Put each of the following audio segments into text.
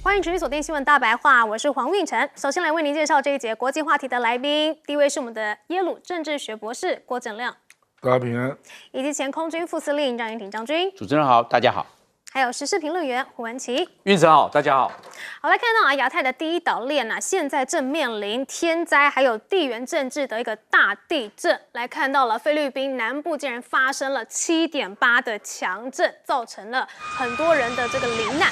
欢迎持续锁定新闻大白话，我是黄韵晨。首先来为您介绍这一节国际话题的来宾，第一位是我们的耶鲁政治学博士郭正亮，大家平安，以及前空军副司令张云挺将军。主持人好，大家好。还有时事评论员胡文琪。运晨好，大家好。好，来看到亚太的第一岛链现在正面临天灾还有地缘政治的一个大地震。来看到了菲律宾南部竟然发生了7.8的强震，造成了很多人的这个罹难。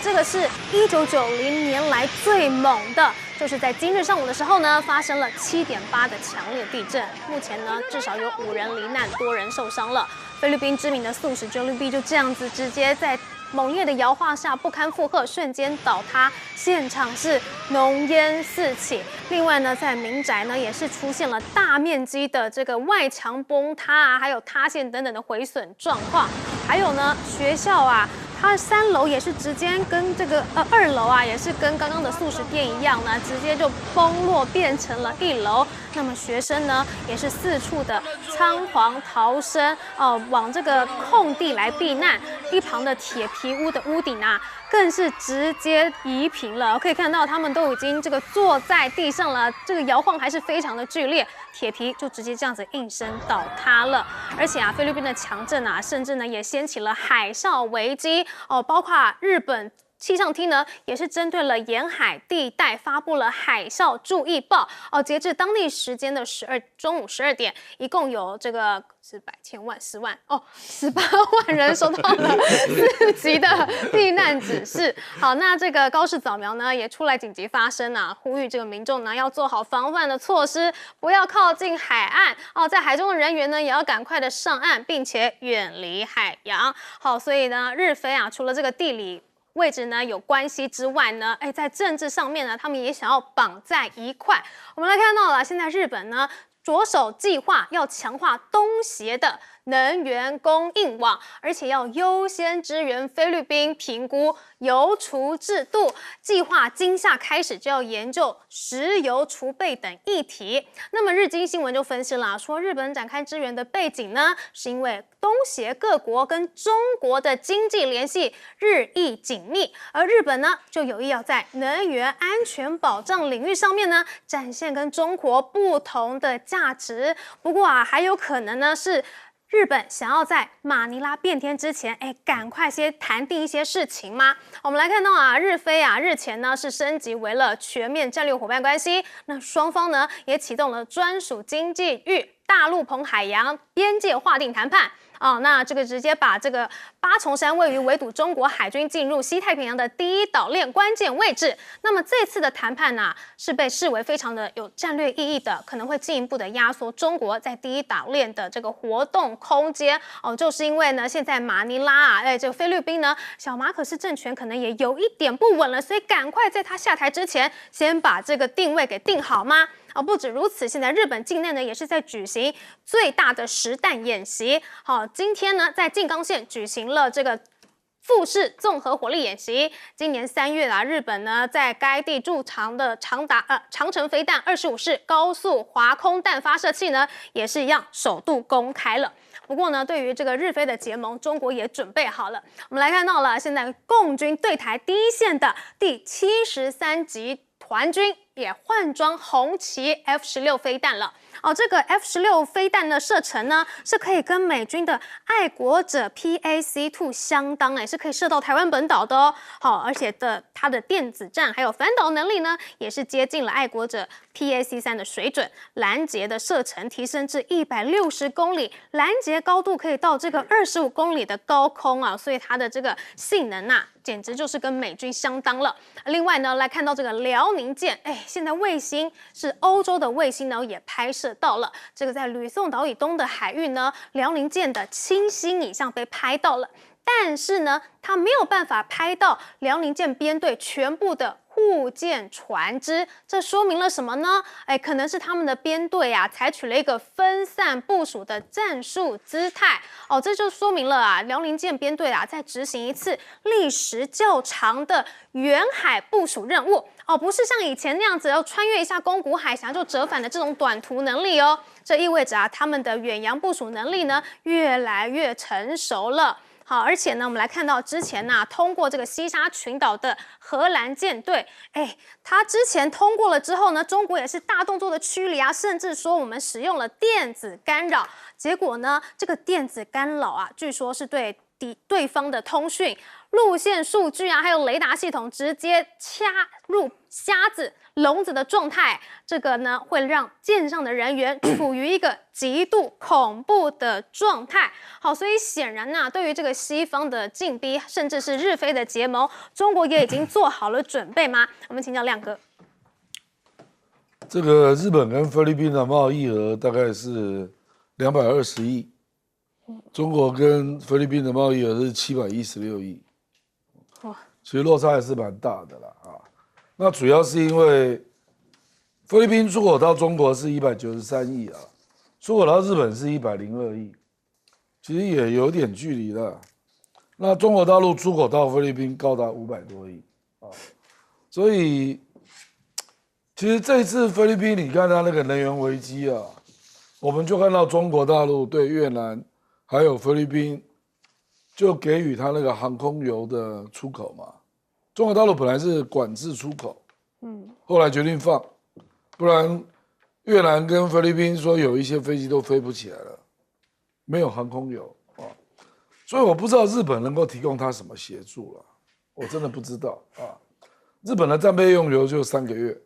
这个是1990年来最猛的，就是在今日上午的时候呢，发生了7.8的强烈地震。目前呢，至少有5人罹难，多人受伤了。菲律宾知名的素食 Jollibee 就这样子直接在猛烈的摇晃下不堪负荷，瞬间倒塌，现场是浓烟四起。另外呢，在民宅呢也是出现了大面积的这个外墙崩塌还有塌陷等等的毁损状况。还有呢，学校它3楼也是直接跟这个2楼也是跟刚刚的素食店一样呢，直接就崩落变成了1楼。那么学生呢也是四处的仓皇逃生往这个空地来避难。一旁的铁皮屋的屋顶更是直接移平了。可以看到他们都已经这个坐在地上了，这个摇晃还是非常的剧烈，铁皮就直接这样子应声倒塌了。而且菲律宾的强震甚至呢也掀起了海啸危机包括日本气象厅呢，也是针对了沿海地带发布了海啸注意报截至当地时间的中午12点，一共有这个是百千万10万18万人收到了4级的避难指示。好，那这个高市早苗呢也出来紧急发声呼吁这个民众呢要做好防范的措施，不要靠近海岸在海中的人员呢也要赶快的上岸，并且远离海洋。好，所以呢日菲除了这个地理位置呢有关系之外呢，在政治上面呢，他们也想要绑在一块。我们来看到了，现在日本呢着手计划要强化东协的能源供应网，而且要优先支援菲律宾评估油储制度，计划今夏开始就要研究石油储备等议题。那么日经新闻就分析了，说日本展开支援的背景呢，是因为东协各国跟中国的经济联系日益紧密，而日本呢就有意要在能源安全保障领域上面呢展现跟中国不同的价值。不过还有可能呢是日本想要在马尼拉变天之前，赶快先谈定一些事情吗？我们来看到日菲日前呢是升级为了全面战略伙伴关系，那双方呢也启动了专属经济域大陆棚海洋边界划定谈判。那这个直接把这个八重山位于围堵中国海军进入西太平洋的第一岛链关键位置。那么这次的谈判是被视为非常的有战略意义的，可能会进一步的压缩中国在第一岛链的这个活动空间就是因为呢，现在马尼拉这个菲律宾呢，小马可斯政权可能也有一点不稳了，所以赶快在他下台之前，先把这个定位给定好吗？不止如此，现在日本境内呢也是在举行最大的实弹演习。好，今天呢在静冈县举行了这个富士综合火力演习。今年3月日本呢在该地驻藏的长程飞弹25式高速滑空弹发射器呢，也是一样首度公开了。不过呢，对于这个日菲的结盟，中国也准备好了。我们来看到了，现在共军对台第一线的第73级团军也换装红旗 F-16飞弹了。这个 F-16飞弹的射程呢，是可以跟美军的爱国者 PAC-2 相当，是可以射到台湾本岛的好，而且它的电子战还有反导能力呢，也是接近了爱国者 PAC-3 的水准。拦截的射程提升至160公里，拦截高度可以到这个25公里的高空所以它的这个性能简直就是跟美军相当了。另外呢，来看到这个辽宁舰，现在卫星是欧洲的卫星呢，也拍摄到了这个在吕宋岛以东的海域呢，辽宁舰的清新影像被拍到了，但是呢，它没有办法拍到辽宁舰编队全部的护舰船只，这说明了什么呢？可能是他们的编队采取了一个分散部署的战术姿态这就说明了辽宁舰编队在执行一次历时较长的远海部署任务不是像以前那样子要穿越一下宫古海峡就折返的这种短途能力这意味着他们的远洋部署能力呢越来越成熟了。好，而且呢，我们来看到之前通过这个西沙群岛的荷兰舰队，它之前通过了之后呢，中国也是大动作的驱离甚至说我们使用了电子干扰，结果呢，这个电子干扰据说是对方的通讯路线数据还有雷达系统直接掐入瞎子、聋子的状态，这个呢会让舰上的人员处于一个极度恐怖的状态。好，所以显然对于这个西方的进逼，甚至是日菲的结盟，中国也已经做好了准备吗？我们请教亮哥。这个日本跟菲律宾的贸易额大概是220亿，中国跟菲律宾的贸易额是716亿，其实落差还是蛮大的啦那主要是因为菲律宾出口到中国是193亿出口到日本是102亿，其实也有点距离了。那中国大陆出口到菲律宾高达500多亿所以其实这一次菲律宾，你看它那个能源危机我们就看到中国大陆对越南还有菲律宾就给予它那个航空油的出口嘛。中国大陆本来是管制出口，后来决定放，不然越南跟菲律宾说有一些飞机都飞不起来了，没有航空油所以我不知道日本能够提供它什么协助了，我真的不知道日本的战备用油就3个月，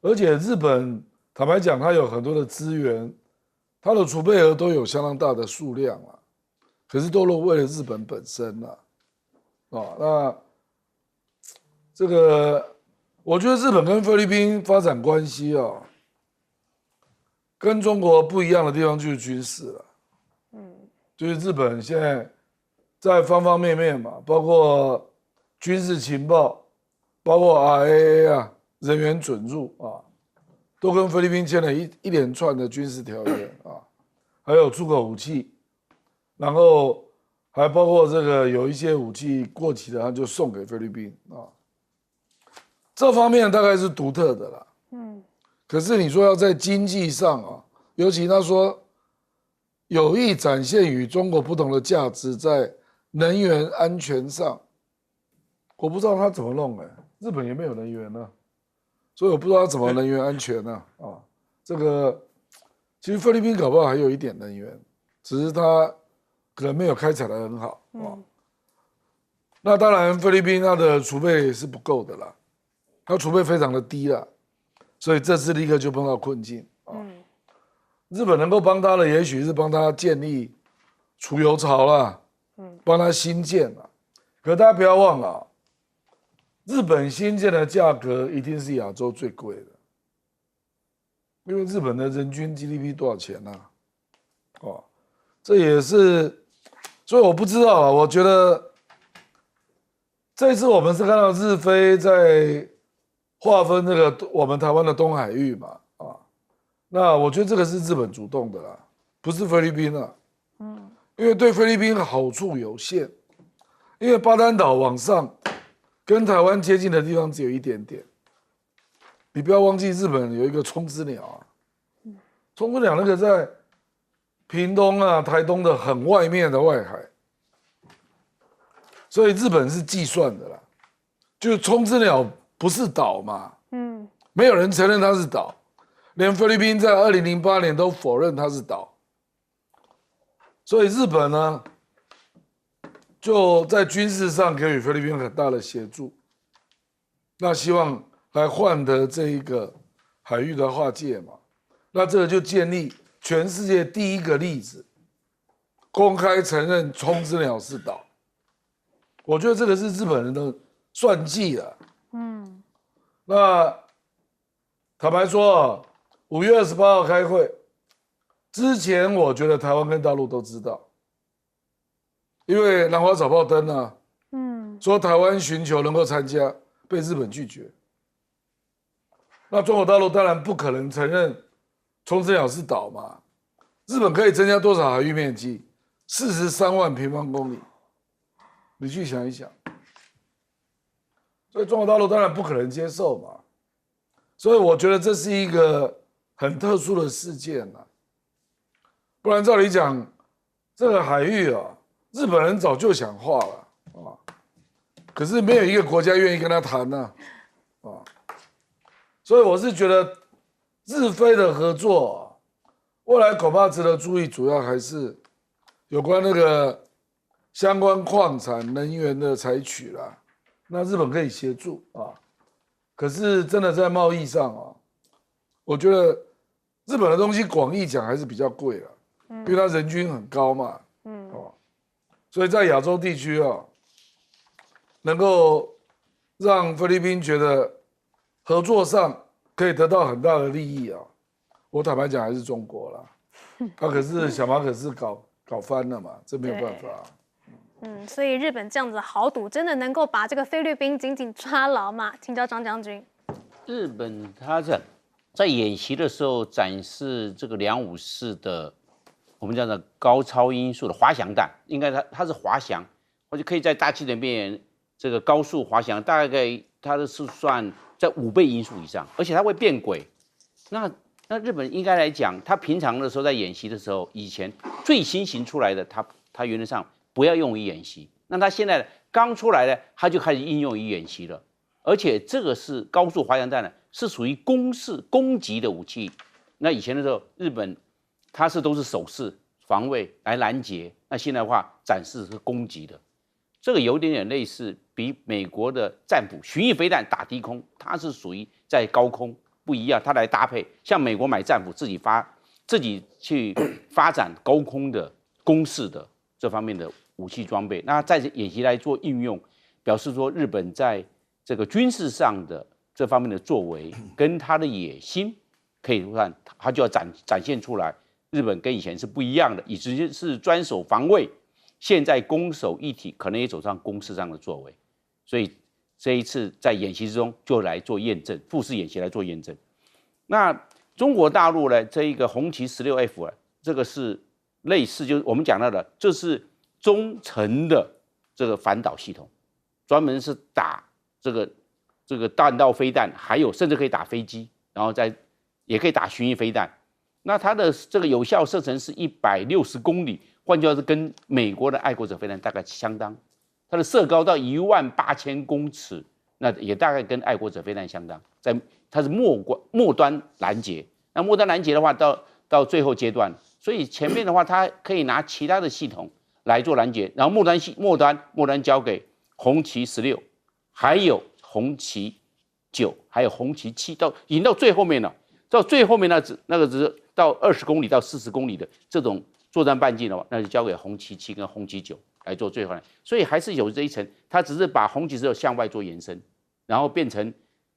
而且日本坦白讲，它有很多的资源，它的储备额都有相当大的数量可是都是为了日本本身那这个我觉得日本跟菲律宾发展关系跟中国不一样的地方就是军事了，就是日本现在在方方面面嘛，包括军事情报，包括 RAA 人员准入都跟菲律宾签了一连串的军事条约还有出口武器，然后还包括这个有一些武器过期的，他就送给菲律宾这方面大概是独特的啦。可是你说要在经济上尤其他说有意展现与中国不同的价值，在能源安全上，我不知道他怎么弄日本也没有能源所以我不知道他怎么能源安全这个其实菲律宾搞不好还有一点能源，只是他可能没有开采得很好那当然菲律宾它的储备是不够的啦，它储备非常的低啦，所以这次立刻就碰到困境日本能够帮他的也许是帮他建立储油槽啦帮他新建可大家不要忘了日本新建的价格一定是亚洲最贵的，因为日本的人均 GDP 多少钱这也是，所以我不知道我觉得这次我们是看到日菲在划分这个我们台湾的东海域嘛那我觉得这个是日本主动的啦，不是菲律宾因为对菲律宾好处有限，因为巴丹岛往上跟台湾接近的地方只有一点点，你不要忘记日本有一个冲之鸟冲之鸟那个在屏东台东的很外面的外海，所以日本是计算的啦，就是冲之鸟不是岛嘛没有人承认它是岛，连菲律宾在2008年都否认它是岛，所以日本呢就在军事上给予菲律宾很大的协助，那希望来换得这一个海域的划界嘛，那这个就建立全世界第一个例子，公开承认冲之鸟是岛，我觉得这个是日本人的算计那坦白说5月28号开会之前，我觉得台湾跟大陆都知道，因为南华早报登说台湾寻求能够参加，被日本拒绝。那中国大陆当然不可能承认冲之鸟是岛嘛，日本可以增加多少海域面积？43万平方公里，你去想一想。所以中国大陆当然不可能接受嘛，所以我觉得这是一个很特殊的事件不然照理讲，这个海域日本人早就想化了啊，可是没有一个国家愿意跟他谈呢啊，所以我是觉得日菲的合作，未来恐怕值得注意，主要还是有关那个相关矿产能源的采取啦。那日本可以协助啊，可是真的在贸易上啊，我觉得日本的东西广义讲还是比较贵了，因为它人均很高嘛，所以在亚洲地区啊，能够让菲律宾觉得合作上可以得到很大的利益啊，我坦白讲还是中国啦，可是小马可是搞翻了嘛，这没有办法。所以日本这样子的豪赌，真的能够把这个菲律宾紧紧抓牢吗？请教张将军。日本他在演习的时候展示这个254的，我们叫做高超音速的滑翔弹，应该它是滑翔，或者可以在大气层边这个高速滑翔，大概它的是算在5倍音速以上，而且它会变轨。那日本应该来讲，它平常的时候在演习的时候，以前最新型出来的，它原则上不要用于演习。那它现在刚出来的，它就开始应用于演习了。而且这个是高速滑翔弹呢，是属于攻击的武器。那以前的时候，日本它都是守势防卫来拦截，那现在的话展示是攻击的，这个有点类似比美国的战斧巡弋飞弹打低空，它是属于在高空不一样，它来搭配，像美国买战斧自己去发展高空的攻势的这方面的武器装备，那在演习来做应用，表示说日本在这个军事上的这方面的作为跟他的野心，可以看他就要展现出来，日本跟以前是不一样的，以前是专守防卫，现在攻守一体，可能也走上攻势上的作为，所以这一次在演习之中就来做验证，复式演习来做验证。那中国大陆呢，这一个红旗16F 啊，这个是类似，就是我们讲到的，这是中程的这个反导系统，专门是打这个弹道飞弹，还有甚至可以打飞机，然后也可以打巡弋飞弹。那它的这个有效射程是160公里，换句话说，跟美国的爱国者飞弹大概相当。它的射高到18000公尺，那也大概跟爱国者飞弹相当。它是末端拦截，那末端拦截的话，到最后阶段，所以前面的话，它可以拿其他的系统来做拦截，然后末端交给红旗16，还有红旗9，还有红旗7，已经到最后面了。到最后面那个只是到20公里到40公里的这种作战半径的话，那就交给红旗7跟红旗9来做最后的。所以还是有这一层，它只是把红旗16向外做延伸，然后变成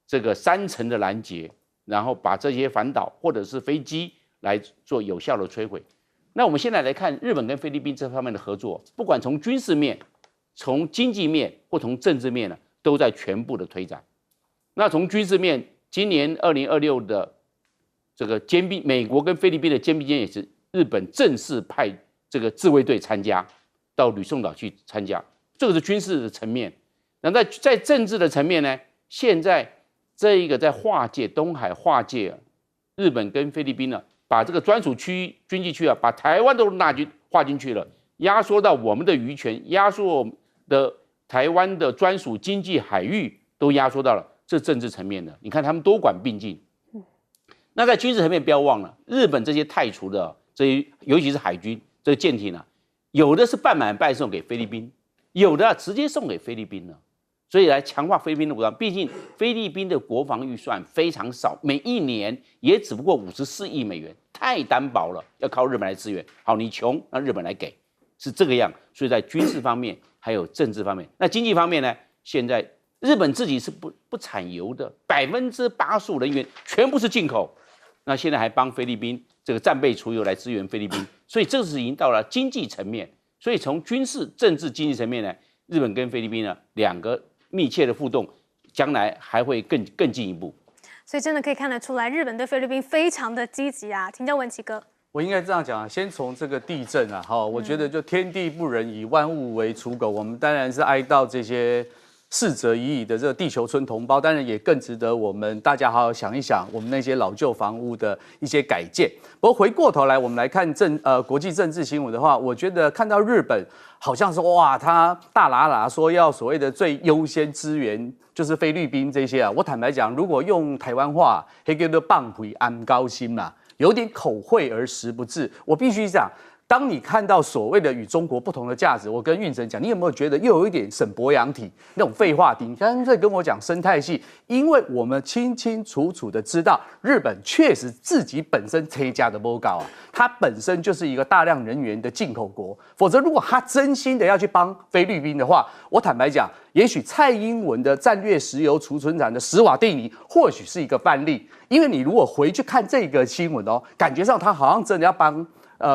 这个3层的拦截，然后把这些反导或者是飞机来做有效的摧毁。那我们现在来看日本跟菲律宾这方面的合作，不管从军事面、从经济面或从政治面呢，都在全部的推展。那从军事面，今年2026的这个美国跟菲律宾的肩并肩也是日本正式派这个自卫队参加到吕宋岛去参加，这个是军事的层面。那在政治的层面呢，现在这一个在东海划界，日本跟菲律宾呢，把这个专属区域经济区啊，把台湾都划进去了，压缩到我们的渔权，压缩的台湾的专属经济海域都压缩到了，这政治层面的，你看他们多管并进。那在军事层面，不要忘了，日本这些太除的这些，尤其是海军这个舰艇啊，有的是半买半送给菲律宾，有的直接送给菲律宾了，所以来强化菲律宾的武装。毕竟菲律宾的国防预算非常少，每一年也只不过54亿美元，太单薄了，要靠日本来支援。好，你穷，让日本来给，是这个样。所以在军事方面还有政治方面，那经济方面呢？现在日本自己是不产油的，85%能源全部是进口。那现在还帮菲律宾这个战备储油来支援菲律宾，所以这是已经到了经济层面。所以从军事、政治、经济层面呢，日本跟菲律宾呢两个密切的互动，将来还会更进一步。所以真的可以看得出来，日本对菲律宾非常的积极啊。请教文琦哥。我应该这样讲啊，先从这个地震啊，我觉得就天地不仁，以万物为刍狗。我们当然是哀悼这些逝者已矣的这个地球村同胞，当然也更值得我们大家好好想一想我们那些老旧房屋的一些改建。不过回过头来，我们来看国际政治新闻的话，我觉得看到日本好像说哇，他大喇喇说要所谓的最优先支援就是菲律宾这些啊。我坦白讲，如果用台湾话，那叫做放屁安高薪嘛，有点口惠而实不至。我必须讲。当你看到所谓的与中国不同的价值，我跟运神讲，你有没有觉得又有一点沈博阳体那种废话体？你刚才跟我讲生态系，因为我们清清楚楚的知道，日本确实自己本身车价的不高啊，它本身就是一个大量人员的进口国，否则如果他真心的要去帮菲律宾的话，我坦白讲，也许蔡英文的战略石油储存厂的史瓦蒂尼或许是一个范例，因为你如果回去看这个新闻哦，感觉上他好像真的要帮。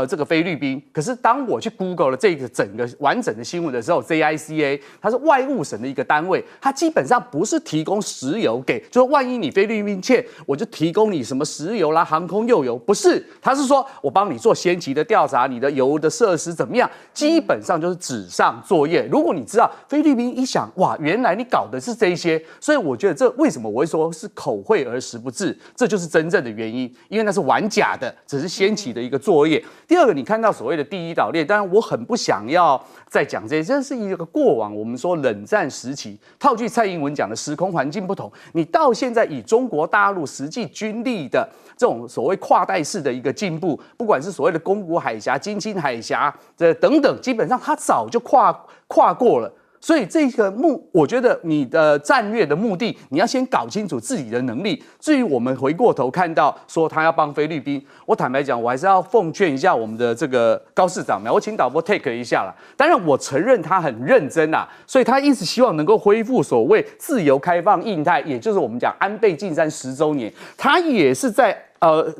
这个菲律宾，可是当我去 Google 了这个整个完整的新闻的时候 ，JICA 它是外务省的一个单位，它基本上不是提供石油给，就是万一你菲律宾欠，我就提供你什么石油啦、航空油，不是，它是说我帮你做先期的调查，你的油的设施怎么样，基本上就是纸上作业。如果你知道菲律宾一想，哇，原来你搞的是这些，所以我觉得这为什么我会说是口惠而实不至，这就是真正的原因，因为那是玩假的，只是先期的一个作业。第二个，你看到所谓的第一岛链，当然我很不想要再讲这些，这是一个过往我们说冷战时期，套句蔡英文讲的时空环境不同，你到现在以中国大陆实际军力的这种所谓跨代式的一个进步，不管是所谓的宫古海峡、金青海峡这等等，基本上它早就跨过了。所以这个我觉得你的战略的目的，你要先搞清楚自己的能力。至于我们回过头看到说他要帮菲律宾，我坦白讲，我还是要奉劝一下我们的这个高市长们，我请导播 take 一下啦。当然，我承认他很认真啦，所以他一直希望能够恢复所谓自由开放印太，也就是我们讲安倍晋三10周年，他也是在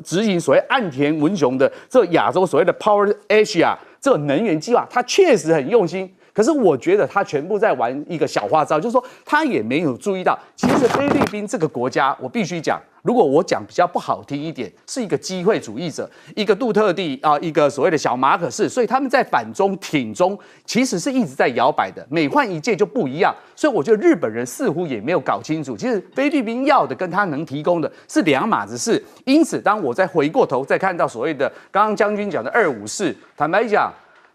执行所谓岸田文雄的这亚洲所谓的 Power Asia 这个能源计划，他确实很用心。可是我觉得他全部在玩一个小花招，就是说他也没有注意到，其实菲律宾这个国家，我必须讲，如果我讲比较不好听一点，是一个机会主义者，一个杜特地啊，一个所谓的小马可仕，所以他们在反中挺中，其实是一直在摇摆的，每换一届就不一样。所以我觉得日本人似乎也没有搞清楚，其实菲律宾要的跟他能提供的是两码子事。因此，当我再回过头再看到所谓的刚刚将军讲的254，坦白讲。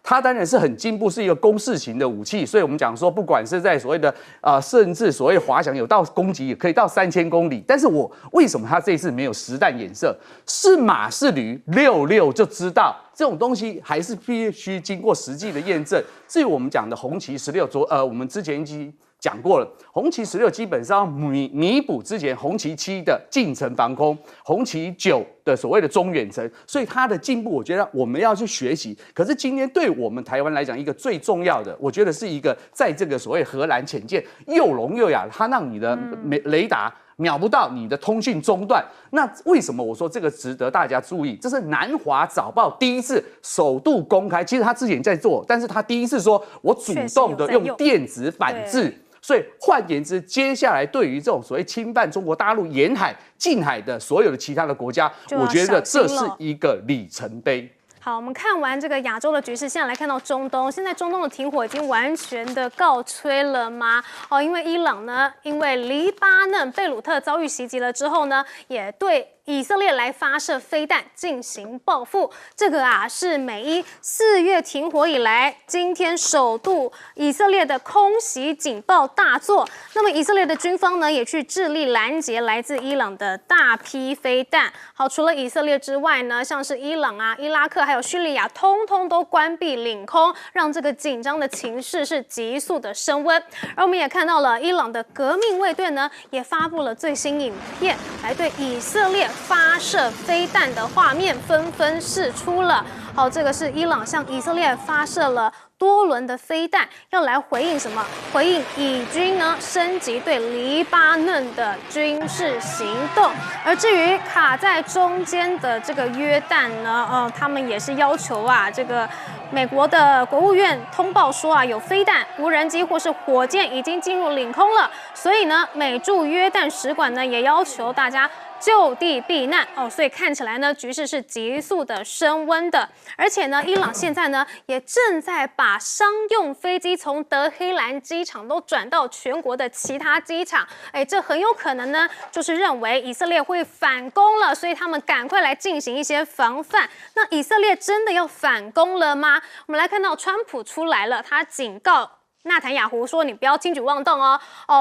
它当然是很进步，是一个攻势型的武器，所以我们讲说，不管是在所谓的甚至所谓滑翔有到攻击也可以到3000公里，但是我为什么它这一次没有实弹演射？是马是驴，66就知道这种东西还是必须经过实际的验证。至于我们讲的红旗16，我们之前已经讲过了，红旗16基本上弥补之前红旗7的近程防空，红旗9的所谓的中远程，所以它的进步，我觉得我们要去学习。可是今天对我们台湾来讲，一个最重要的，我觉得是一个在这个所谓荷兰潜舰又聋又哑，它让你的雷达秒不到，你的通讯中断。那为什么我说这个值得大家注意？这是南华早报第一次首度公开，其实他之前在做，但是他第一次说我主动的用电子反制。所以换言之，接下来对于这种所谓侵犯中国大陆沿海、近海的所有的其他的国家，我觉得这是一个里程碑。好，我们看完这个亚洲的局势，现在来看到中东。现在中东的停火已经完全的告吹了吗？因为伊朗呢，因为黎巴嫩贝鲁特遭遇袭击了之后呢，也对以色列来发射飞弹进行报复。这个是美伊4月停火以来，今天首度以色列的空袭警报大作。那么以色列的军方呢，也去致力拦截来自伊朗的大批飞弹。好，除了以色列之外呢，像是伊朗伊拉克还有叙利亚，通通都关闭领空，让这个紧张的情势是急速的升温。而我们也看到了伊朗的革命卫队呢，也发布了最新影片，来对以色列发射飞弹的画面纷纷释出了。好，这个是伊朗向以色列发射了多轮的飞弹，要来回应什么？回应以军呢升级对黎巴嫩的军事行动。而至于卡在中间的这个约旦呢，他们也是要求这个美国的国务院通报说有飞弹、无人机或是火箭已经进入领空了，所以呢，美驻约旦使馆呢也要求大家就地避难哦，所以看起来呢，局势是急速的升温的。而且呢，伊朗现在呢也正在把商用飞机从德黑兰机场都转到全国的其他机场，这很有可能呢，就是认为以色列会反攻了，所以他们赶快来进行一些防范。那以色列真的要反攻了吗？我们来看到川普出来了，他警告纳坦雅胡说：“你不要轻举妄动哦。”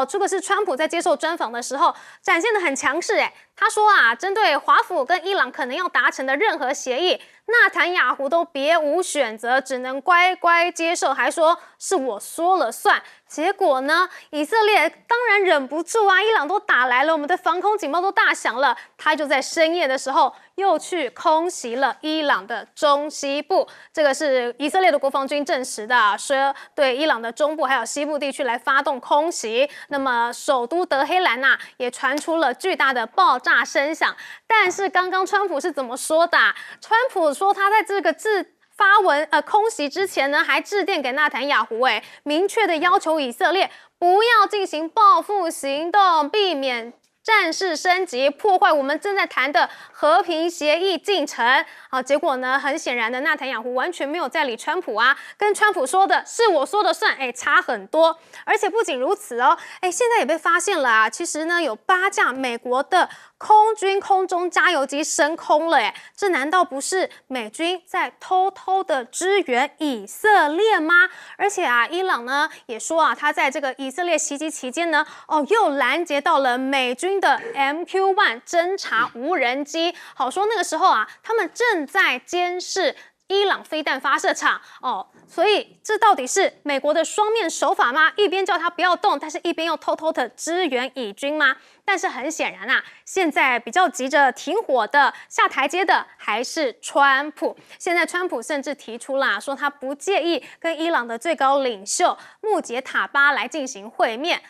这个是川普在接受专访的时候展现得很强势。他说啊，针对华府跟伊朗可能要达成的任何协议，纳坦雅胡都别无选择，只能乖乖接受，还说是我说了算。结果呢，以色列当然忍不住啊，伊朗都打来了，我们的防空警报都大响了，他就在深夜的时候又去空袭了伊朗的中西部。这个是以色列的国防军证实的，说对伊朗的中部还有西部地区来发动空袭。那么首都德黑兰也传出了巨大的爆炸声响。但是刚刚川普是怎么说的？川普说他在这个发文空袭之前呢，还致电给纳坦雅胡，明确的要求以色列不要进行报复行动，避免战事升级，破坏我们正在谈的和平协议进程。结果呢，很显然的，纳坦雅胡完全没有在理川普啊，跟川普说的是我说的算，差很多。而且不仅如此哦，现在也被发现了啊，其实呢有8架美国的空军空中加油机升空了，这难道不是美军在偷偷的支援以色列吗？而且啊，伊朗呢也说啊，他在这个以色列袭击期间呢，又拦截到了美军的 MQ-1 侦察无人机。好说那个时候啊，他们正在监视伊朗飞弹发射场所以这到底是美国的双面手法吗？一边叫他不要动，但是一边又偷偷的支援以军吗？但是很显然现在比较急着停火的、下台阶的还是川普。现在川普甚至提出了说他不介意跟伊朗的最高领袖穆杰塔巴来进行会面。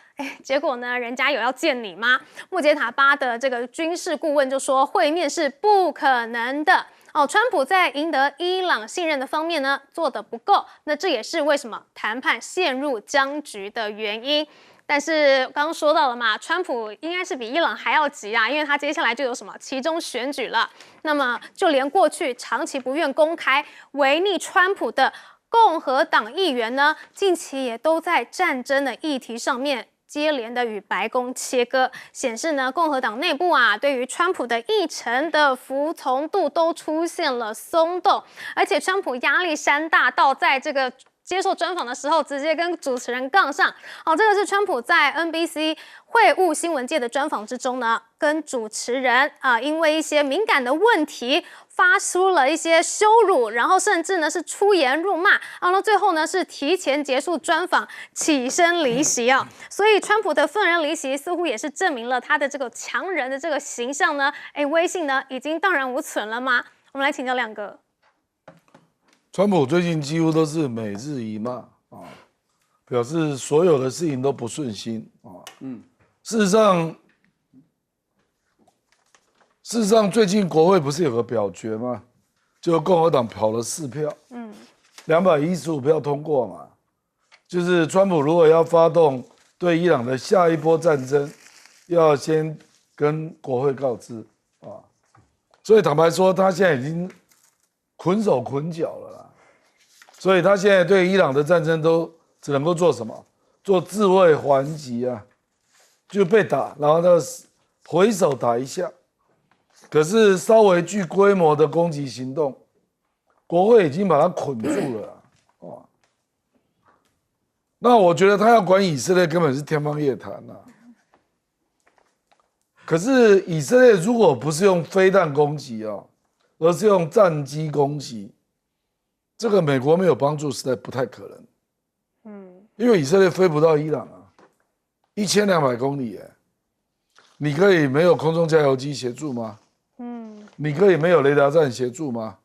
结果呢，人家有要见你吗？穆杰塔巴的这个军事顾问就说会面是不可能的。川普在赢得伊朗信任的方面呢做得不够，那这也是为什么谈判陷入僵局的原因。但是刚刚说到了嘛，川普应该是比伊朗还要急啊，因为他接下来就有什么期中选举了。那么就连过去长期不愿公开违逆川普的共和党议员呢，近期也都在战争的议题上面接连的与白宫切割，显示呢，共和党内部对于川普的议程的服从度都出现了松动，而且川普压力山大到在这个接受专访的时候，直接跟主持人杠上。这个是川普在 NBC 会晤新闻界的专访之中呢，跟主持人因为一些敏感的问题发出了一些羞辱，然后甚至呢是出言辱骂，然后最后呢是提前结束专访，起身离席所以川普的愤然离席，似乎也是证明了他的这个强人的这个形象呢，威信呢已经荡然无存了吗？我们来请教亮哥。川普最近几乎都是每日一骂表示所有的事情都不顺心事实上，最近国会不是有个表决吗？就共和党跑了4票，215票通过嘛。就是川普如果要发动对伊朗的下一波战争，要先跟国会告知所以坦白说，他现在已经捆手捆脚了啦。所以他现在对伊朗的战争都只能够做什么？做自卫还击就被打，然后他回手打一下。可是稍微具规模的攻击行动，国会已经把他捆住了那我觉得他要管以色列根本是天方夜谭可是以色列如果不是用飞弹攻击而是用战机攻击，这个美国没有帮助，实在不太可能。因为以色列飞不到伊朗1200公里你可以没有空中加油机协助吗？你可以没有雷达站协助吗？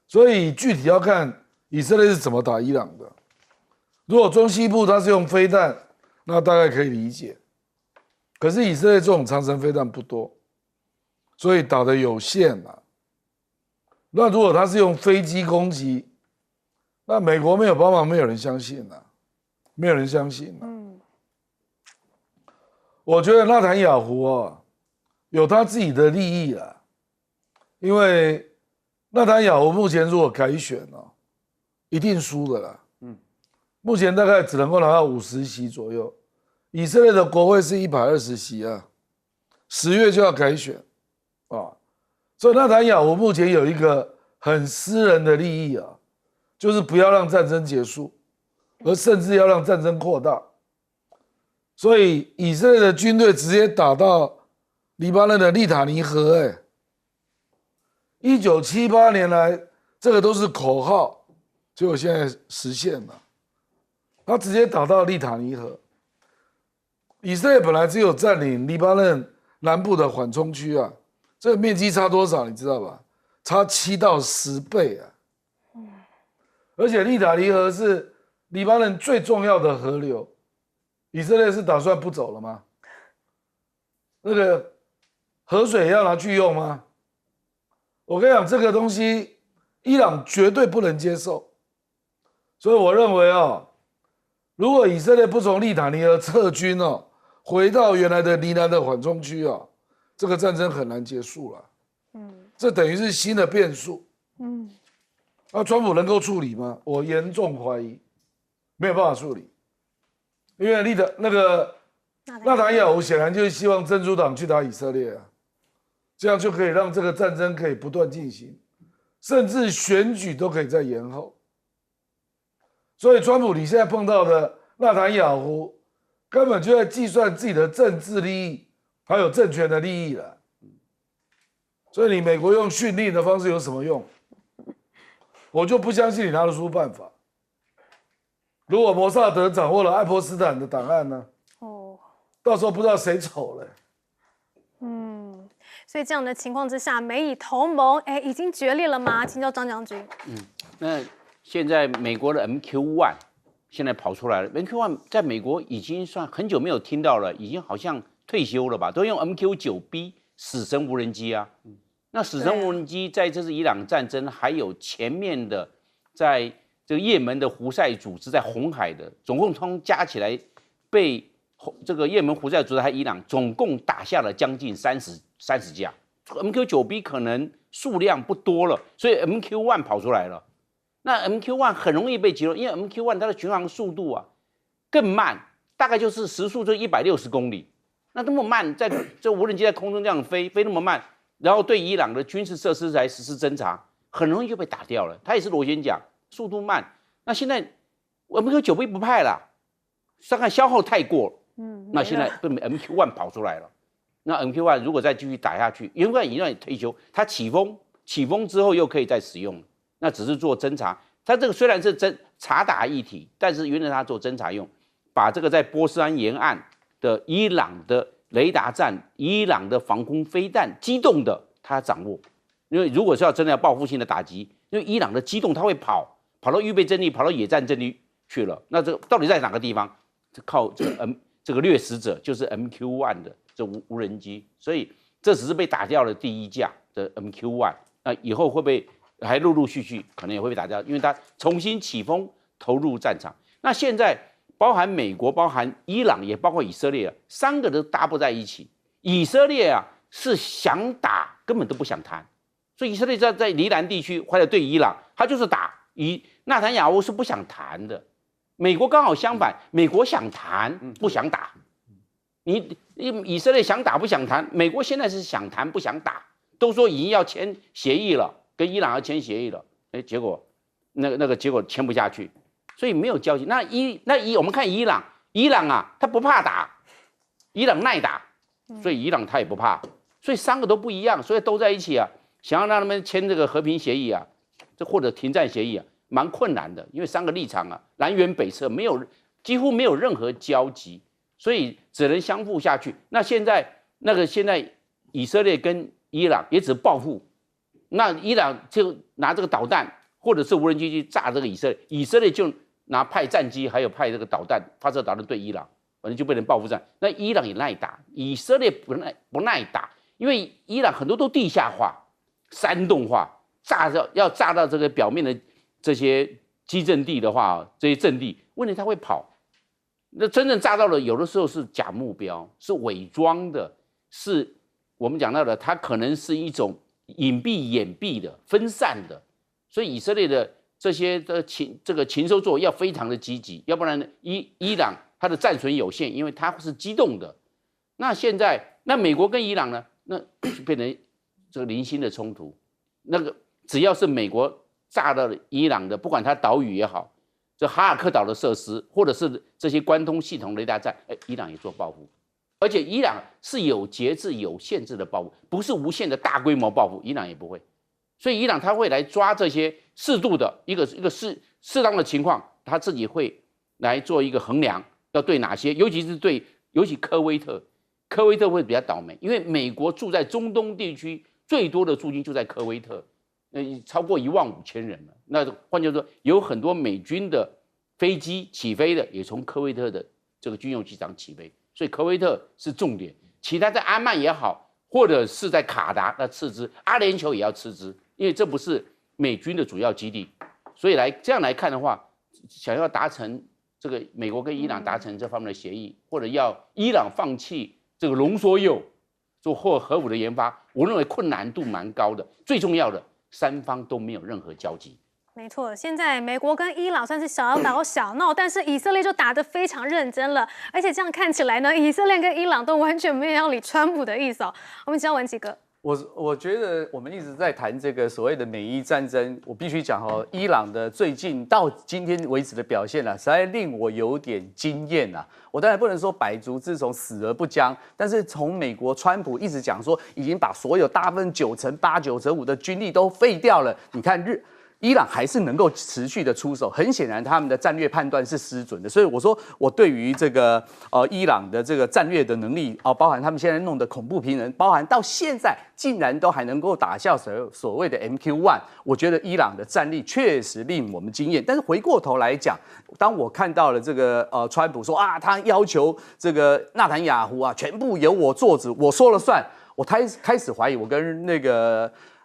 所以具体要看以色列是怎么打伊朗的。如果中西部它是用飞弹，那大概可以理解。可是以色列这种长程飞弹不多，所以打得有限那如果他是用飞机攻击，那美国没有帮忙，没有人相信没有人相信我觉得纳坦雅胡有他自己的利益啦。因为纳坦雅胡目前如果改选一定输的啦。目前大概只能够拿到50席左右。以色列的国会是120席啊，10月就要改选啊，所以纳坦雅胡目前有一个很私人的利益啊，就是不要让战争结束，而甚至要让战争扩大。所以以色列的军队直接打到黎巴嫩的利塔尼河，1978年来这个都是口号，结果现在实现了。他直接打到利塔尼河。以色列本来只有占领黎巴嫩南部的缓冲区啊，这个面积差多少你知道吧？差7到10倍啊！而且利塔尼河是黎巴嫩最重要的河流，以色列是打算不走了吗？那个河水要拿去用吗？我跟你讲，这个东西伊朗绝对不能接受，所以我认为如果以色列不从利塔尼河撤军回到原来的黎南的缓冲区这个战争很难结束了。这等于是新的变数。那川普能够处理吗？我严重怀疑，没有办法处理，因为纳坦雅胡显然就是希望真主党去打以色列啊，这样就可以让这个战争可以不断进行，甚至选举都可以再延后。所以川普你现在碰到的纳坦雅胡，根本就在计算自己的政治利益，还有政权的利益了。所以你美国用训令的方式有什么用？我就不相信你拿得出办法。如果摩萨德掌握了爱泼斯坦的档案呢？到时候不知道谁丑了。所以这样的情况之下，美以同盟已经决裂了吗？请教张将军。那现在美国的 MQ-1 现在跑出来了 ，MQ-1 在美国已经算很久没有听到了，已经好像退休了吧？都用 MQ-9B 死神无人机啊。那死神无人机在这次伊朗战争，还有前面的在这个也门的胡塞组织在红海的，总共加起来被这个也门胡塞组织还伊朗总共打下了将近30架。MQ-9B 可能数量不多了，所以 MQ-1 跑出来了。那 MQ-1 很容易被击落，因为 MQ-1 它的巡航速度更慢，大概就是时速就160公里。那这么慢，在这无人机在空中这样飞那么慢，然后对伊朗的军事设施来实施侦察，很容易就被打掉了。它也是螺旋桨，速度慢。那现在 MQ-9B 不派了，大概消耗太过了。那现在被 MQ-1 跑出来了。那 MQ-1 如果再继续打下去，因为已经退休，它起风之后又可以再使用了。那只是做侦察，它这个虽然是察打议题，但是原来它做侦察用，把这个在波斯湾沿岸的伊朗的雷达站、伊朗的防空飞弹机动的，它掌握。因为如果是要真的要报复性的打击，因为伊朗的机动它会跑到预备阵地，跑到野战阵地去了。那这个到底在哪个地方？靠这个掠食者就是 MQ-1 的这无人机，所以这只是被打掉了第1架的 MQ-1。那以后会不会还陆陆续续可能也会被打掉？因为它重新起风投入战场。那现在包含美国、包含伊朗，也包括以色列3个都搭不在一起。以色列是想打，根本都不想谈。所以以色列在黎南地区或者对伊朗，他就是打。纳坦雅胡是不想谈的。美国刚好相反，美国想谈不想打。以色列想打不想谈，美国现在是想谈不想打，都说已经要签协议了，跟伊朗要签协议了，结果那个结果签不下去，所以没有交集。我们看伊朗他不怕打，伊朗耐打，所以伊朗他也不怕，所以3个都不一样，所以都在一起想要让他们签这个和平协议这或者停战协议蛮困难的，因为3个立场南辕北辙，几乎没有任何交集。所以只能相互下去。那现在以色列跟伊朗也只报复，那伊朗就拿这个导弹或者是无人机去炸这个以色列，以色列就拿派战机还有派这个导弹发射导弹对伊朗，反正就变成报复战。那伊朗也耐打，以色列不耐打，因为伊朗很多都地下化、山洞化，要炸到这个表面的这些基阵地的话，这些阵地，问题它会跑。那真正炸到了，有的时候是假目标，是伪装的，是我们讲到的，它可能是一种隐蔽、掩蔽的、分散的，所以以色列的这些的禽兽作为要非常的积极，要不然伊朗它的战损有限，因为它是机动的。那现在那美国跟伊朗呢，那就变成这个零星的冲突。那个只要是美国炸到了伊朗的，不管它岛屿也好，这哈尔克岛的设施，或者是这些关通系统雷达站，伊朗也做报复。而且伊朗是有节制、有限制的报复，不是无限的大规模报复，伊朗也不会。所以伊朗他会来抓这些适度的一个适当的情况，他自己会来做一个衡量，要对哪些，尤其科威特会比较倒霉，因为美国住在中东地区最多的驻军就在科威特，超过15000人了。那换句话说，有很多美军的飞机起飞的也从科威特的这个军用机场起飞。所以科威特是重点，其他在阿曼也好，或者是在卡达，那次之，阿联酋也要次之，因为这不是美军的主要基地，所以这样来看的话，想要达成这个美国跟伊朗达成这方面的协议，或者要伊朗放弃这个浓缩铀做或核武的研发，我认为困难度蛮高的。最重要的，三方都没有任何交集。没错，现在美国跟伊朗算是小打小闹，但是以色列就打得非常认真了，而且这样看起来呢，以色列跟伊朗都完全没有要理川普的意思哦。我们请教文琦哥。我觉得我们一直在谈这个所谓的美伊战争，我必须讲哦，伊朗的最近到今天为止的表现实在令我有点惊艳我当然不能说百足之虫死而不僵，但是从美国川普一直讲说已经把所有大部分9成8、9成5的军力都废掉了，你看伊朗还是能够持续的出手，很显然他们的战略判断是失准的，所以我说我对于这个伊朗的这个战略的能力包含他们现在弄的恐怖平衡，包含到现在竟然都还能够打下所谓的 MQ-1，我觉得伊朗的战力确实令我们惊艳。但是回过头来讲，当我看到了这个川普说他要求这个纳坦雅胡全部由我做主，我说了算，我开始怀疑，我跟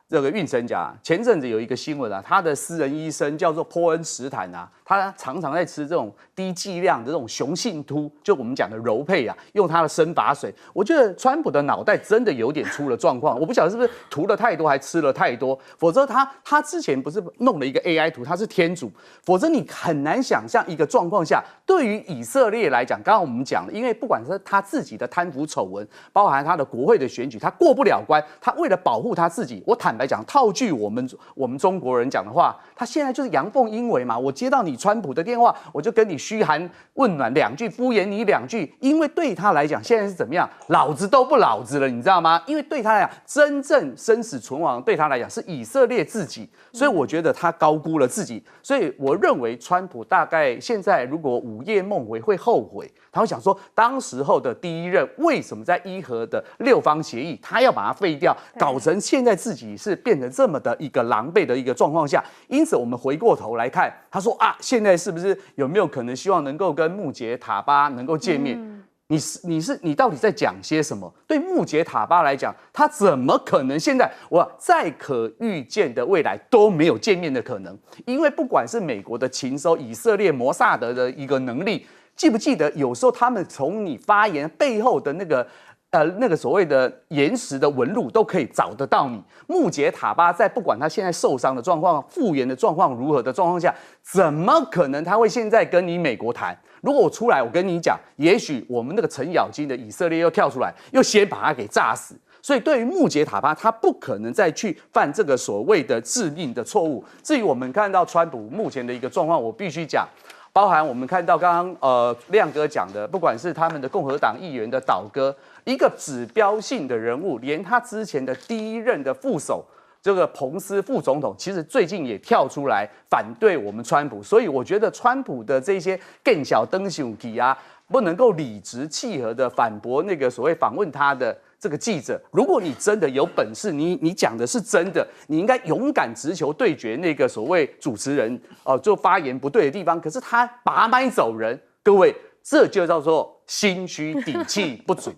这个运神讲，前阵子有一个新闻他的私人医生叫做波恩史坦他常常在吃这种低剂量的这种雄性秃，就我们讲的柔配用他的生发水。我觉得川普的脑袋真的有点出了状况，我不晓得是不是涂了太多还吃了太多，否则他之前不是弄了一个 AI 图，他是天主，否则你很难想象一个状况下，对于以色列来讲，刚刚我们讲了，因为不管是他自己的贪腐丑闻，包含他的国会的选举，他过不了关，他为了保护他自己，我坦白讲，套句我们中国人讲的话，他现在就是阳奉阴违嘛，我接到你川普的电话，我就跟你嘘寒问暖2句，敷衍你2句，因为对他来讲，现在是怎么样，老子都不老子了，你知道吗？因为对他来讲，真正生死存亡对他来讲是以色列自己，所以我觉得他高估了自己，所以我认为川普大概现在如果午夜梦回会后悔，他会想说，当时候的第一任为什么在伊核的6方协议，他要把它废掉，搞成现在自己是变成这么的一个狼狈的一个状况下，因此我们回过头来看，他说现在是不是有没有可能希望能够跟穆杰塔巴能够见面？你到底在讲些什么？对穆杰塔巴来讲，他怎么可能现在在可预见的未来都没有见面的可能？因为不管是美国的情搜、以色列摩萨德的一个能力，记不记得有时候他们从你发言背后的那个所谓的岩石的纹路都可以找得到你。穆杰塔巴在不管他现在受伤的状况、复原的状况如何的状况下，怎么可能他会现在跟你美国谈？如果我出来，我跟你讲，也许我们那个程咬金的以色列又跳出来，又先把他给炸死。所以对于穆杰塔巴，他不可能再去犯这个所谓的致命的错误。至于我们看到川普目前的一个状况，我必须讲。包含我们看到刚刚亮哥讲的，不管是他们的共和党议员的倒戈，一个指标性的人物，连他之前的第一任的副手这个彭斯副总统，其实最近也跳出来反对我们川普，所以我觉得川普的这些更小灯熊体不能够理直气和的反驳那个所谓访问他的这个记者，如果你真的有本事，你讲的是真的，你应该勇敢直球对决那个所谓主持人就发言不对的地方。可是他拔麦走人，各位，这就叫做心虚底气不足。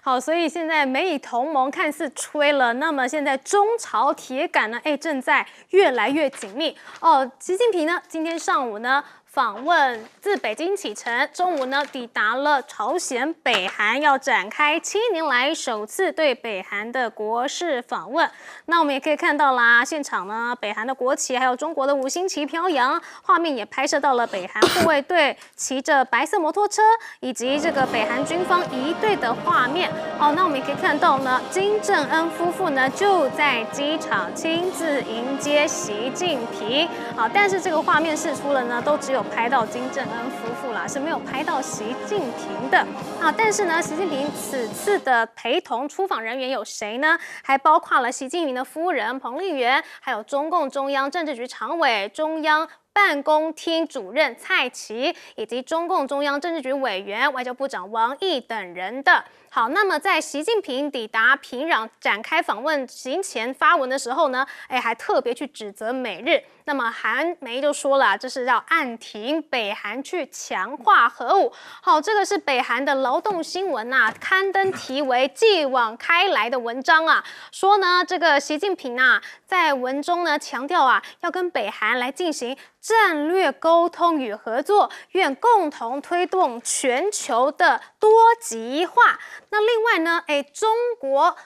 好，所以现在美以同盟看似吹了，那么现在中朝铁杆呢，正在越来越紧密哦。习近平呢，今天上午呢，访问自北京启程，中午呢抵达了朝鲜、北韩，要展开7年来首次对北韩的国事访问。那我们也可以看到啦，现场呢，北韩的国旗还有中国的5星旗飘扬，画面也拍摄到了北韩护卫队骑着白色摩托车，以及这个北韩军方仪队的画面。哦，那我们也可以看到呢，金正恩夫妇呢就在机场亲自迎接习近平。好，但是这个画面释出了呢，都只有拍到金正恩夫妇啦，是没有拍到习近平的啊。但是呢，习近平此次的陪同出访人员有谁呢？还包括了习近平的夫人彭丽媛，还有中共中央政治局常委、中央办公厅主任蔡奇，以及中共中央政治局委员、外交部长王毅等人的。好，那么在习近平抵达平壤展开访问行前发文的时候呢，还特别去指责美日。那么韩媒就说了，这是要暗停北韩去强化核武。好，这个是北韩的劳动新闻啊，刊登题为“继往开来”的文章啊，说呢，这个习近平啊，在文中呢强调啊，要跟北韩来进行战略沟通与合作，愿共同推动全球的多极化。那另外呢，中国、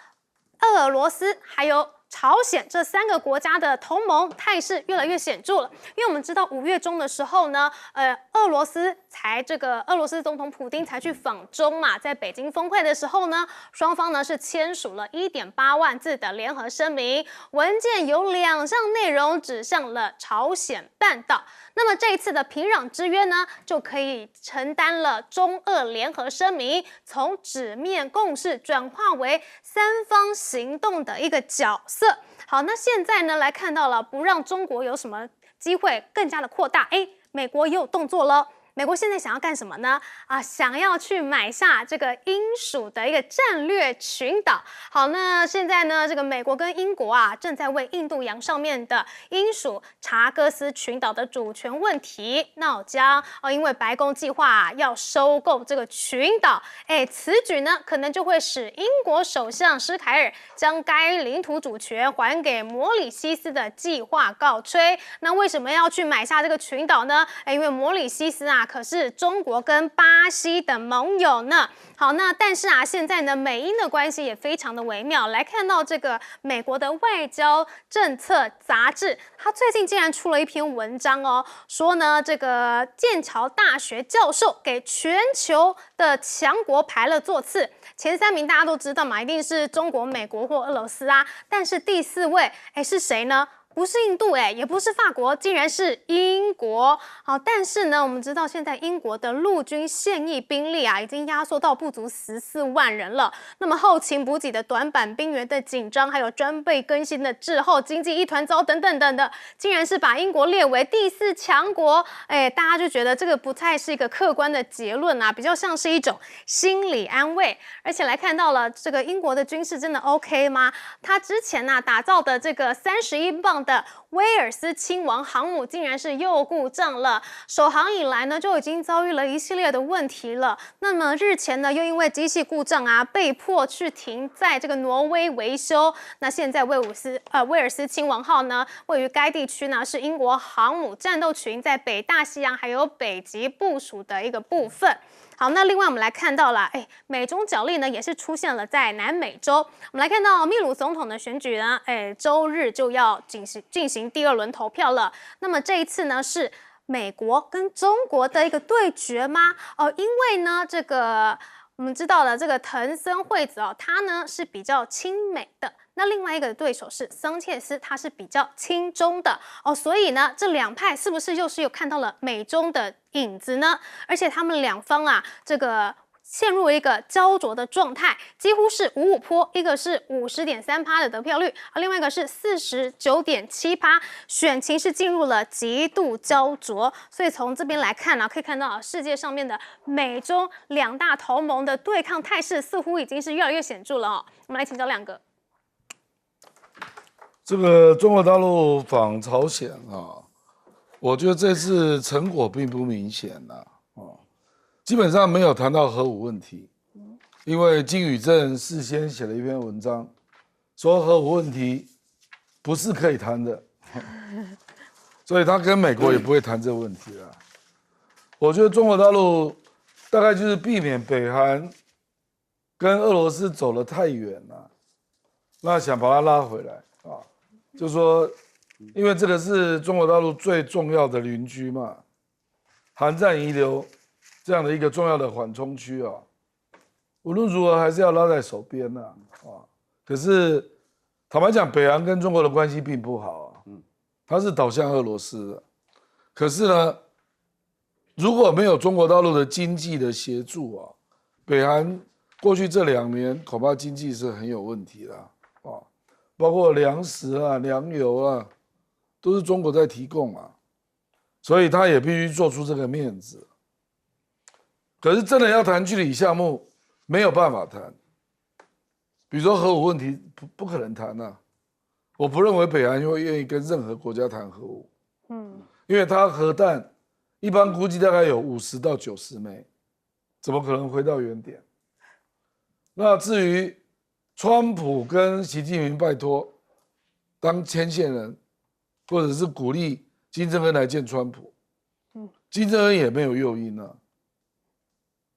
俄罗斯还有朝鲜这3个国家的同盟态势越来越显著了，因为我们知道5月中的时候呢，俄罗斯总统普丁才去访中嘛，在北京峰会的时候呢，双方呢是签署了1.8万字的联合声明，文件有2项内容指向了朝鲜半岛。那么这一次的平壤之约呢，就可以承担了中俄联合声明从纸面共识转化为3方行动的一个角色。好，那现在呢来看到了，不让中国有什么机会更加的扩大，美国也有动作了。美国现在想要干什么呢？想要去买下这个英属的一个战略群岛。好，那现在呢，这个美国跟英国啊，正在为印度洋上面的英属查戈斯群岛的主权问题闹僵。因为白宫计划要收购这个群岛，此举呢，可能就会使英国首相施凯尔将该领土主权还给摩里西斯的计划告吹。那为什么要去买下这个群岛呢？因为摩里西斯啊，可是中国跟巴西的盟友呢。好，那但是啊，现在呢，美英的关系也非常的微妙。来看到这个美国的外交政策杂志，它最近竟然出了一篇文章哦，说呢，这个剑桥大学教授给全球的强国排了座次，前3名大家都知道嘛，一定是中国、美国或俄罗斯啊，但是第4位，是谁呢？不是印度也不是法国，竟然是英国。好，但是呢，我们知道现在英国的陆军现役兵力啊，已经压缩到不足14万人了。那么后勤补给的短板、兵源的紧张，还有装备更新的滞后、经济一团糟等等等的，竟然是把英国列为第4强国。大家就觉得这个不太是一个客观的结论啊，比较像是一种心理安慰。而且来看到了这个英国的军事真的 OK 吗？他之前打造的这个31磅的威尔斯亲王航母竟然是又故障了，首航以来呢就已经遭遇了一系列的问题了。那么日前呢又因为机器故障被迫去停在这个挪威维修。那现在威尔斯亲王号呢位于该地区呢是英国航母战斗群在北大西洋还有北极部署的一个部分。好，那另外我们来看到了，美中角力呢也是出现了在南美洲。我们来看到秘鲁总统的选举呢，周日就要进行第2轮投票了。那么这一次呢是美国跟中国的一个对决吗？因为呢这个我们知道了，这个藤森惠子他呢是比较亲美的。那另外一个对手是桑切斯，他是比较亲中的所以呢，这2派是不是又是有看到了美中的影子呢？而且他们2方这个陷入一个焦灼的状态，几乎是五五波，一个是50.3%的得票率，另外一个是49.7%，选情是进入了极度焦灼。所以从这边来看可以看到世界上面的美中2大同盟的对抗态势似乎已经是越来越显著了我们来请教亮哥。这个中国大陆访朝鲜我觉得这次成果并不明显基本上没有谈到核武问题，因为金宇镇事先写了一篇文章，说核武问题不是可以谈的，所以他跟美国也不会谈这个问题了。我觉得中国大陆大概就是避免北韩跟俄罗斯走得太远了，那想把它拉回来啊，就说因为这个是中国大陆最重要的邻居嘛，韩战遗留这样的一个重要的缓冲区啊。无论如何还是要拉在手边呐，可是坦白讲，北韩跟中国的关系并不好啊，它是倒向俄罗斯的。可是呢，如果没有中国大陆的经济的协助啊，北韩过去这2年恐怕经济是很有问题的啊，包括粮食啊、粮油啊，都是中国在提供啊，所以他也必须做出这个面子。可是真的要谈具体项目，没有办法谈，比如说核武问题不可能谈啊。我不认为北韩会愿意跟任何国家谈核武，因为它核弹一般估计大概有50到90枚，怎么可能回到原点？那至于川普跟习近平拜托当牵线人，或者是鼓励金正恩来见川普，金正恩也没有诱因啊。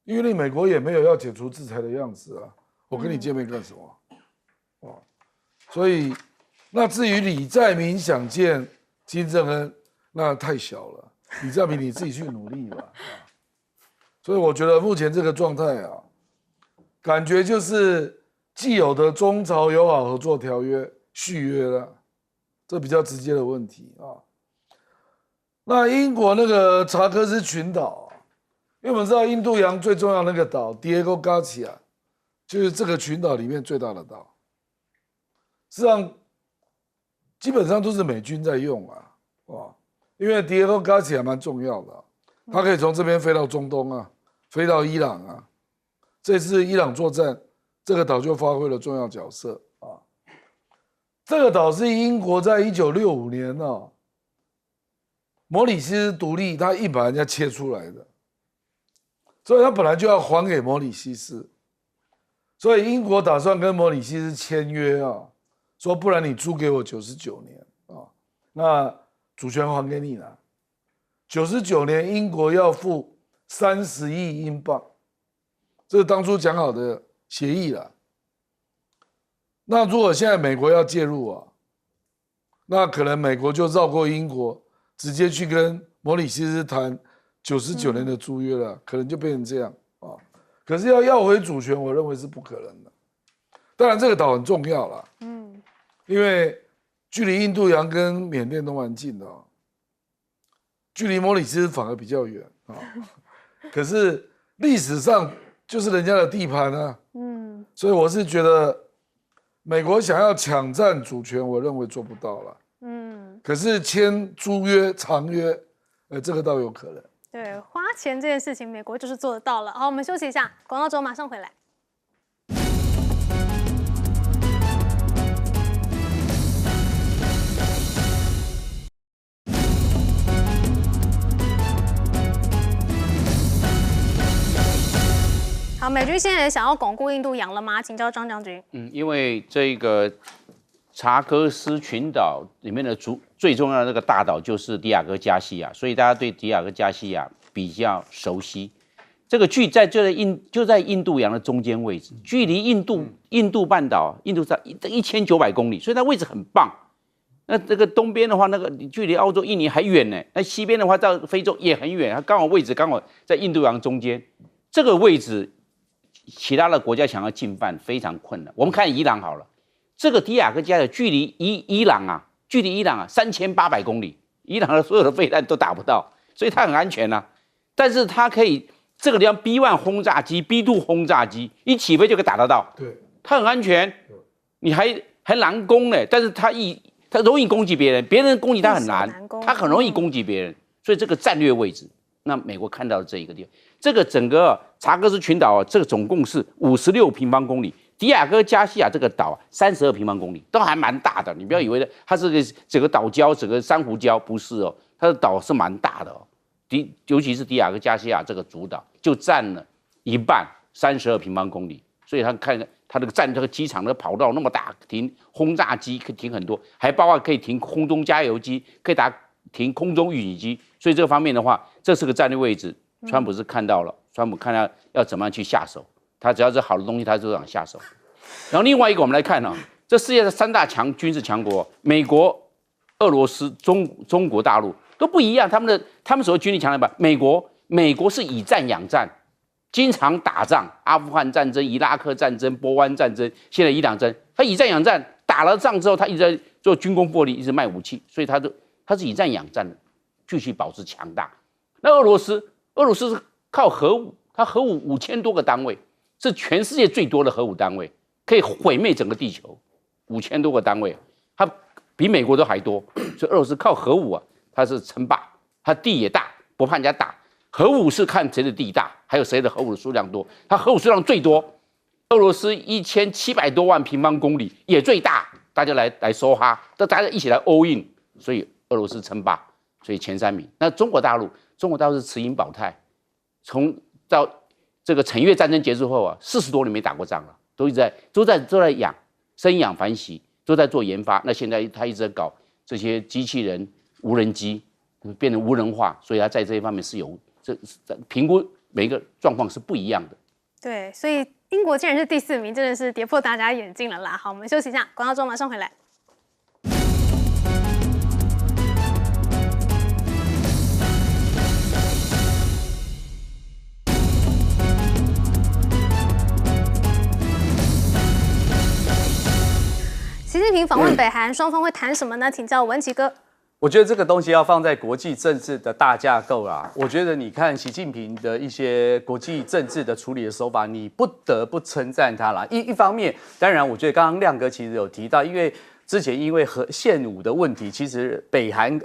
因为美国也没有要解除制裁的样子啊，我跟你见面干什么？所以那至于李在明想见金正恩，那太小了，李在明你自己去努力吧。所以我觉得目前这个状态啊，感觉就是既有的中朝友好合作条约续约了，这比较直接的问题啊。那英国那个查克斯群岛。因为我们知道印度洋最重要的那个岛 Diego Garcia 就是这个群岛里面最大的岛，实际上基本上都是美军在用啊，因为 Diego Garcia 蛮重要的，它可以从这边飞到中东啊，飞到伊朗啊。这次伊朗作战，这个岛就发挥了重要角色啊。这个岛是英国在1965年啊，摩里西斯独立，他硬把人家切出来的。所以他本来就要还给摩里西斯，所以英国打算跟摩里西斯签约啊，说不然你租给我99年啊，那主权还给你了。99年英国要付30亿英镑，这是当初讲好的协议了。那如果现在美国要介入啊，那可能美国就绕过英国，直接去跟摩里西斯谈99年的租约了，可能就变成这样啊。可是要回主权，我认为是不可能的。当然，这个岛很重要啦，因为距离印度洋跟缅甸都蛮近的，距离摩里西斯反而比较远啊。可是历史上就是人家的地盘啊，所以我是觉得美国想要抢占主权，我认为做不到了，可是签租约、长约，这个倒有可能。对，花钱这件事情，美国就是做得到了。好，我们休息一下，广告之后马上回来。好，美军现在也想要巩固印度洋了吗？请教张将军。因为这个查戈斯群岛里面的最重要的那个大岛就是迪亚哥加西亚，所以大家对迪亚哥加西亚比较熟悉。这个就在印度洋的中间位置，距离印度半岛1900公里，所以它位置很棒。那这个东边的话，那个距离澳洲、印尼还远呢；那西边的话到非洲也很远，它刚好位置刚好在印度洋中间。这个位置，其他的国家想要进犯非常困难。我们看伊朗好了。这个迪亚哥加的距离伊朗啊3800公里，伊朗的所有的飞弹都打不到，所以它很安全啊。但是它可以这个地方 B1 轰炸机、B2 轰炸机一起飞就可以打得到，对，它很安全，你还难攻呢。但是它容易攻击别人，别人攻击它很难，它很容易攻击别人，所以这个战略位置，那美国看到了这一个地方，这个整个查戈斯群岛这个总共是56平方公里。迪亚哥加西亚这个岛32平方公里，都还蛮大的。你不要以为它是个整个岛礁、整个珊瑚礁，不是哦，它的岛是蛮大的哦。尤其是迪亚哥加西亚这个主岛，就占了一半，32平方公里，所以他看他这个机场的跑道那么大，停轰炸机可以停很多，还包括可以停空中加油机，可以停空中运营机。所以这个方面的话，这是个战略位置。川普是看到了，川普看到要怎么样去下手，他只要是好的东西，他就想下手。然后另外一个，我们来看呢，这世界的3大军事强国，美国、俄罗斯、中国大陆都不一样，他们所谓军力强大，美国是以战养战。经常打仗，阿富汗战争、伊拉克战争、波湾战争，现在伊朗战，他以战养战，打了仗之后，他一直在做军工获利，一直卖武器，所以他是以战养战的，继续保持强大。那俄罗斯是靠核武，它核武5000多个单位，是全世界最多的核武单位，可以毁灭整个地球，5000多个单位，它比美国都还多，所以俄罗斯靠核武啊，它是称霸，它地也大，不怕人家打。核武是看谁的地大，还有谁的核武的数量多。它核武数量最多，俄罗斯1700多万平方公里也最大，大家来收哈，大家一起来 all in， 所以俄罗斯称霸，所以前3名。那中国大陆是持盈保泰，到这个陈越战争结束后啊，40多年没打过仗了，都在生养繁息，都在做研发。那现在他一直在搞这些机器人、无人机，变成无人化，所以他在这一方面是有。这评估每一个状况是不一样的。对，所以英国竟然是第4名，真的是跌破大家眼镜了啦。好，我们休息一下，广告中马上回来。习近平访问北韩，双方会谈什么呢？请教文琦哥。我觉得这个东西要放在国际政治的大架构啦。我觉得你看习近平的一些国际政治的处理的手法，你不得不称赞他啦。一方面，当然我觉得刚刚亮哥其实有提到，因为之前因为核武的问题，其实北韩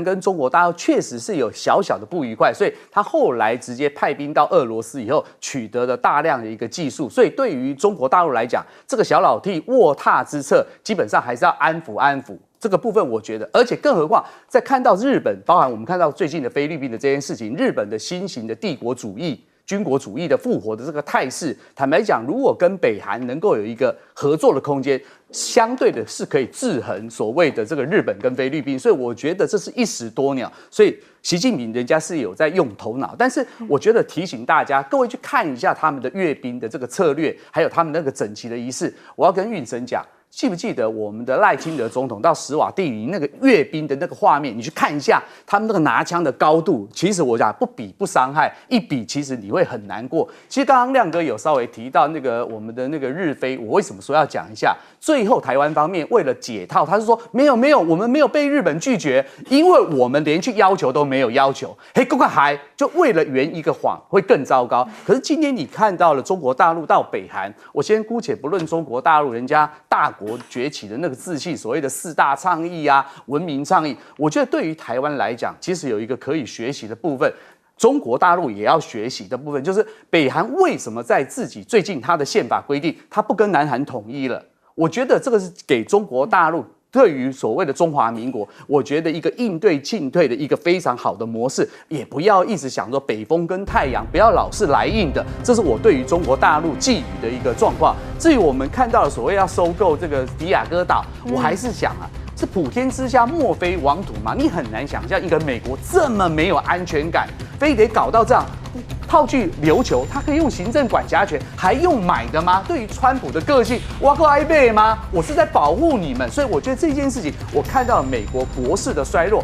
跟中国大陆确实是有小小的不愉快，所以他后来直接派兵到俄罗斯以后，取得了大量的一个技术，所以对于中国大陆来讲，这个小老弟卧榻之侧，基本上还是要安抚。这个部分我觉得，而且更何况在看到日本，包含我们看到最近的菲律宾的这件事情，日本的新型的帝国主义、军国主义的复活的这个态势，坦白讲，如果跟北韩能够有一个合作的空间，相对的是可以制衡所谓的这个日本跟菲律宾，所以我觉得这是一石多鸟。所以习近平人家是有在用头脑，但是我觉得提醒大家，各位去看一下他们的阅兵的这个策略，还有他们那个整齐的仪式。我要跟运神讲。记不记得我们的赖清德总统到史瓦帝尼那个阅兵的那个画面？你去看一下他们那个拿枪的高度，其实我讲不比不伤害，一比其实你会很难过。其实刚刚亮哥有稍微提到那个我们的那个日菲，我为什么说要讲一下？最后台湾方面为了解套，他是说没有，我们没有被日本拒绝，因为我们连去要求都没有要求。嘿，公开还就为了圆一个谎，会更糟糕。可是今天你看到了中国大陆到北韩，我先姑且不论中国大陆人家大国崛起的那个志气，所谓的4大倡议啊、文明倡议，我觉得对于台湾来讲，其实有一个可以学习的部分。中国大陆也要学习的部分，就是北韩为什么在自己最近他的宪法规定，他不跟南韩统一了？我觉得这个是给中国大陆对于所谓的中华民国，我觉得一个应对进退的一个非常好的模式，也不要一直想说北风跟太阳，不要老是来硬的，这是我对于中国大陆寄予的一个状况。至于我们看到的所谓要收购这个迪亚哥岛，我还是想啊。是普天之下莫非王土吗？你很难想象一个美国这么没有安全感，非得搞到这样。套句琉球，他可以用行政管辖权，还用买的吗？对于川普的个性，我够挨背吗？我是在保护你们，所以我觉得这件事情，我看到了美国国势的衰弱，